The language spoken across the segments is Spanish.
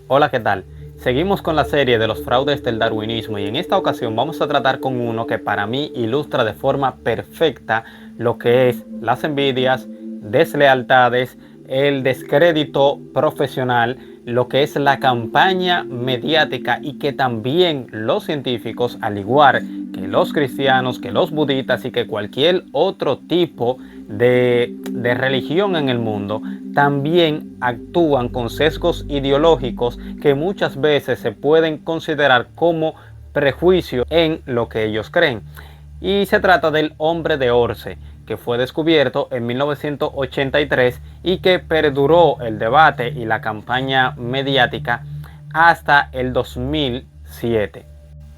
Hola, ¿qué tal? Seguimos con la serie de los fraudes del darwinismo y en esta ocasión vamos a tratar con uno que para mí ilustra de forma perfecta lo que es las envidias, deslealtades, el descrédito profesional, lo que es la campaña mediática y que también los científicos, al igual que los cristianos, que los budistas y que cualquier otro tipo de religión en el mundo, también actúan con sesgos ideológicos que muchas veces se pueden considerar como prejuicio en lo que ellos creen. Y se trata del hombre de Orce, que fue descubierto en 1983 y que perduró el debate y la campaña mediática hasta el 2007.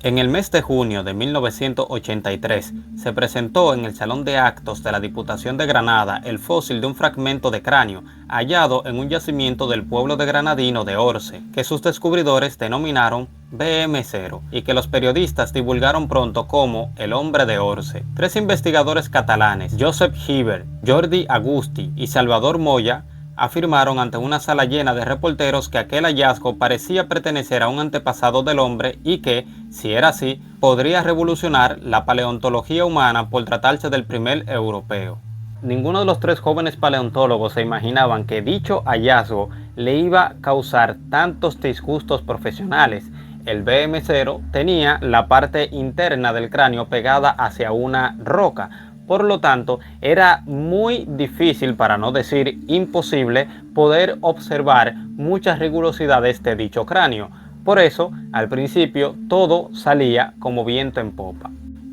En el mes de junio de 1983 se presentó en el Salón de Actos de la Diputación de Granada el fósil de un fragmento de cráneo hallado en un yacimiento del pueblo de granadino de Orce, que sus descubridores denominaron BM0 y que los periodistas divulgaron pronto como el hombre de Orce. Tres investigadores catalanes, Josep Gibert, Jordi Agusti y Salvador Moya, afirmaron ante una sala llena de reporteros que aquel hallazgo parecía pertenecer a un antepasado del hombre y que, si era así, podría revolucionar la paleontología humana por tratarse del primer europeo. Ninguno de los tres jóvenes paleontólogos se imaginaban que dicho hallazgo le iba a causar tantos disgustos profesionales. El BM0 tenía la parte interna del cráneo pegada hacia una roca. Por lo tanto, era muy difícil, para no decir imposible, poder observar muchas rigurosidades de dicho cráneo. Por eso, al principio, todo salía como viento en popa.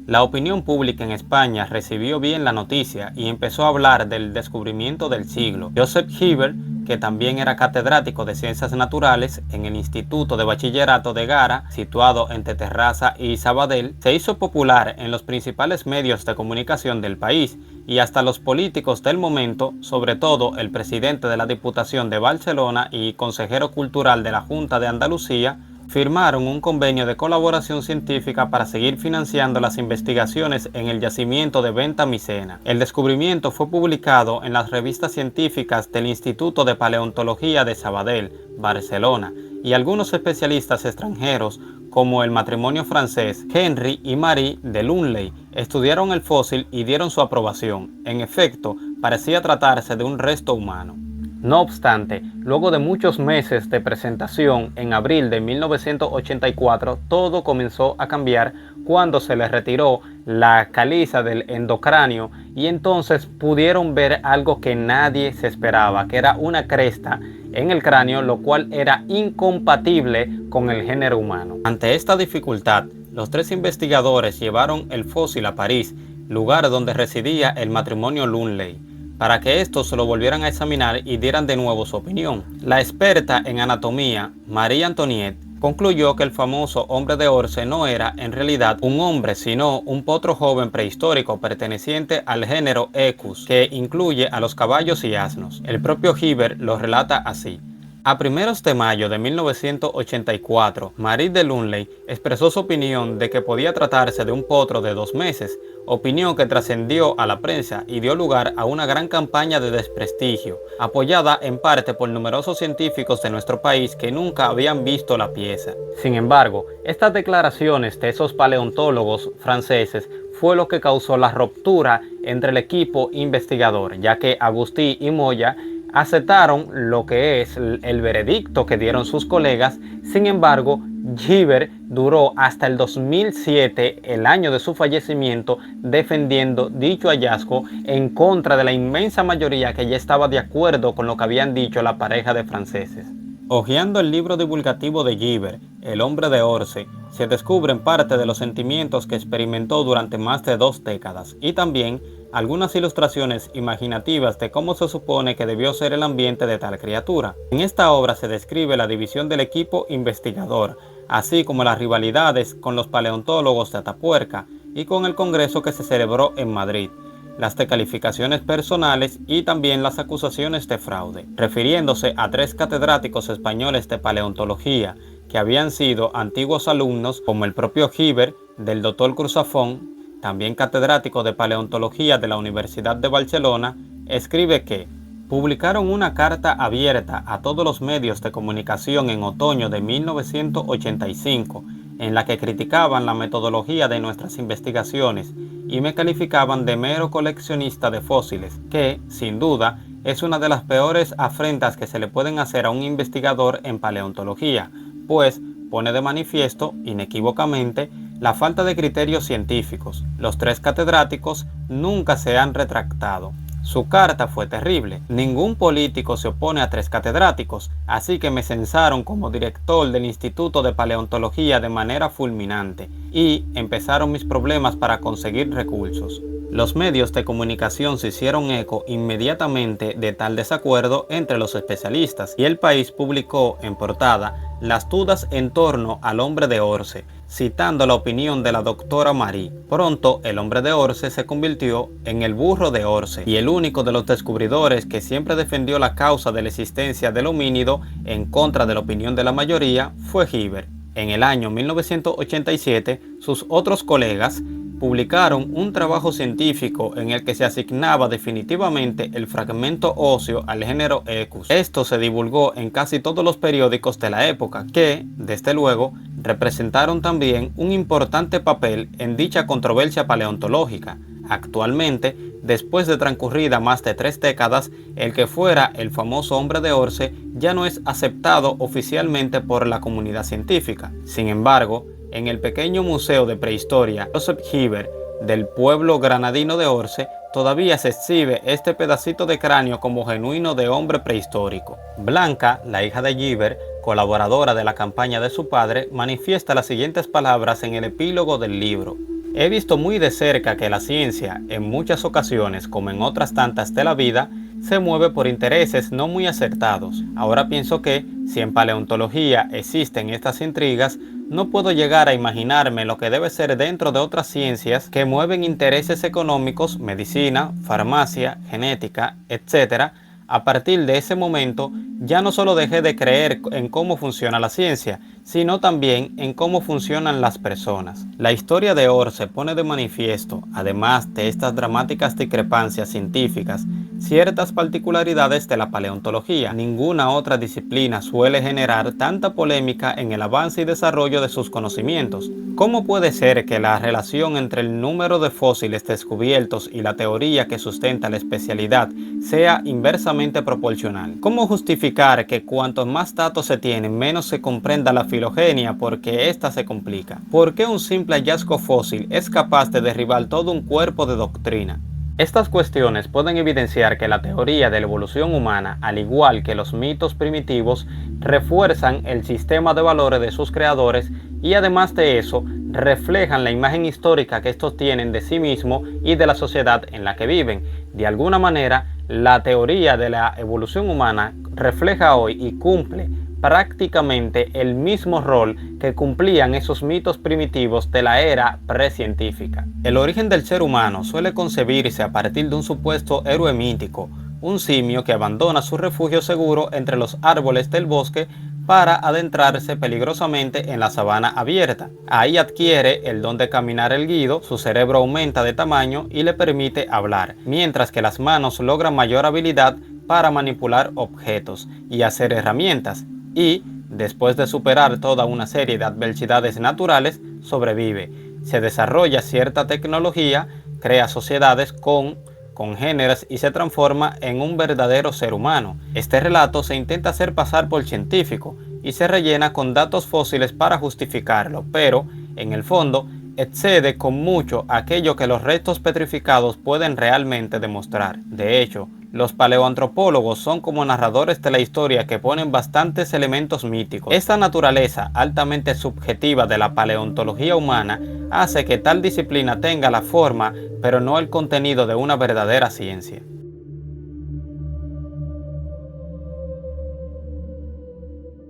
La opinión pública en España recibió bien la noticia y empezó a hablar del descubrimiento del siglo. Josep Gibert, que también era catedrático de Ciencias Naturales en el Instituto de Bachillerato de Gara, situado entre Terrassa y Sabadell, se hizo popular en los principales medios de comunicación del país y hasta los políticos del momento, sobre todo el presidente de la Diputación de Barcelona y consejero cultural de la Junta de Andalucía, firmaron un convenio de colaboración científica para seguir financiando las investigaciones en el yacimiento de Venta Micena. El descubrimiento fue publicado en las revistas científicas del Instituto de Paleontología de Sabadell, Barcelona, y algunos especialistas extranjeros, como el matrimonio francés Henry y Marie de Lunley, estudiaron el fósil y dieron su aprobación. En efecto, parecía tratarse de un resto humano. No obstante, luego de muchos meses de presentación, en abril de 1984, todo comenzó a cambiar cuando se le retiró la caliza del endocráneo y entonces pudieron ver algo que nadie se esperaba, que era una cresta en el cráneo, lo cual era incompatible con el género humano. Ante esta dificultad, los tres investigadores llevaron el fósil a París, lugar donde residía el matrimonio Lunley, para que estos lo volvieran a examinar y dieran de nuevo su opinión. La experta en anatomía, Marie Antoinette, concluyó que el famoso hombre de Orce no era en realidad un hombre, sino un potro joven prehistórico perteneciente al género Equus, que incluye a los caballos y asnos. El propio Gibert lo relata así. A primeros de mayo de 1984, Marie de Lunley expresó su opinión de que podía tratarse de un potro de 2 meses, opinión que trascendió a la prensa y dio lugar a una gran campaña de desprestigio, apoyada en parte por numerosos científicos de nuestro país que nunca habían visto la pieza. Sin embargo, estas declaraciones de esos paleontólogos franceses fue lo que causó la ruptura entre el equipo investigador, ya que Agustí y Moya aceptaron lo que es el veredicto que dieron sus colegas. Sin embargo, Gibert duró hasta el 2007, el año de su fallecimiento, defendiendo dicho hallazgo en contra de la inmensa mayoría que ya estaba de acuerdo con lo que habían dicho la pareja de franceses. Hojeando el libro divulgativo de Gibert, El hombre de Orce, se descubren parte de los sentimientos que experimentó durante más de 2 décadas y también algunas ilustraciones imaginativas de cómo se supone que debió ser el ambiente de tal criatura. En esta obra se describe la división del equipo investigador, así como las rivalidades con los paleontólogos de Atapuerca y con el congreso que se celebró en Madrid, las descalificaciones personales y también las acusaciones de fraude, refiriéndose a 3 catedráticos españoles de paleontología que habían sido antiguos alumnos, como el propio Gibert, del Dr. Cruzafón, también catedrático de paleontología de la Universidad de Barcelona, escribe que publicaron una carta abierta a todos los medios de comunicación en otoño de 1985, en la que criticaban la metodología de nuestras investigaciones y me calificaban de mero coleccionista de fósiles, que, sin duda, es una de las peores afrentas que se le pueden hacer a un investigador en paleontología, pues pone de manifiesto, inequívocamente, la falta de criterios científicos. Los 3 catedráticos nunca se han retractado. Su carta fue terrible. Ningún político se opone a 3 catedráticos, así que me censaron como director del Instituto de Paleontología de manera fulminante, y empezaron mis problemas para conseguir recursos. Los medios de comunicación se hicieron eco inmediatamente de tal desacuerdo entre los especialistas, y El País publicó en portada las dudas en torno al hombre de Orce, citando la opinión de la doctora Marie. Pronto, el hombre de Orce se convirtió en el burro de Orce, y el único de los descubridores que siempre defendió la causa de la existencia del homínido en contra de la opinión de la mayoría fue Hibbert. En el año 1987, sus otros colegas publicaron un trabajo científico en el que se asignaba definitivamente el fragmento óseo al género Equus. Esto se divulgó en casi todos los periódicos de la época, que, desde luego, representaron también un importante papel en dicha controversia paleontológica. Actualmente, después de transcurrida más de 3 décadas, el que fuera el famoso hombre de Orce ya no es aceptado oficialmente por la comunidad científica. Sin embargo, en el pequeño museo de prehistoria Joseph Hibbert del pueblo granadino de Orce, todavía se exhibe este pedacito de cráneo como genuino de hombre prehistórico. Blanca, la hija de Hibbert, colaboradora de la campaña de su padre, manifiesta las siguientes palabras en el epílogo del libro. He visto muy de cerca que la ciencia, en muchas ocasiones, como en otras tantas de la vida, se mueve por intereses no muy acertados. Ahora pienso que, si en paleontología existen estas intrigas, no puedo llegar a imaginarme lo que debe ser dentro de otras ciencias que mueven intereses económicos, medicina, farmacia, genética, etc. A partir de ese momento, ya no solo dejé de creer en cómo funciona la ciencia, sino también en cómo funcionan las personas. La historia de Orce pone de manifiesto, además de estas dramáticas discrepancias científicas, ciertas particularidades de la paleontología. Ninguna otra disciplina suele generar tanta polémica en el avance y desarrollo de sus conocimientos. ¿Cómo puede ser que la relación entre el número de fósiles descubiertos y la teoría que sustenta la especialidad sea inversamente proporcional? ¿Cómo justificar que cuantos más datos se tienen, menos se comprenda la filogenia porque ésta se complica? ¿Por qué un simple hallazgo fósil es capaz de derribar todo un cuerpo de doctrina? Estas cuestiones pueden evidenciar que la teoría de la evolución humana, al igual que los mitos primitivos, refuerzan el sistema de valores de sus creadores y además de eso, reflejan la imagen histórica que estos tienen de sí mismos y de la sociedad en la que viven. De alguna manera, la teoría de la evolución humana refleja hoy y cumple prácticamente el mismo rol que cumplían esos mitos primitivos de la era precientífica. El origen del ser humano suele concebirse a partir de un supuesto héroe mítico, un simio que abandona su refugio seguro entre los árboles del bosque para adentrarse peligrosamente en la sabana abierta. Ahí adquiere el don de caminar erguido, su cerebro aumenta de tamaño y le permite hablar, mientras que las manos logran mayor habilidad para manipular objetos y hacer herramientas. Y, después de superar toda una serie de adversidades naturales, sobrevive. Se desarrolla cierta tecnología, crea sociedades con congéneres y se transforma en un verdadero ser humano. Este relato se intenta hacer pasar por científico y se rellena con datos fósiles para justificarlo, pero, en el fondo, excede con mucho aquello que los restos petrificados pueden realmente demostrar. De hecho, los paleoantropólogos son como narradores de la historia que ponen bastantes elementos míticos. Esta naturaleza altamente subjetiva de la paleontología humana hace que tal disciplina tenga la forma, pero no el contenido de una verdadera ciencia.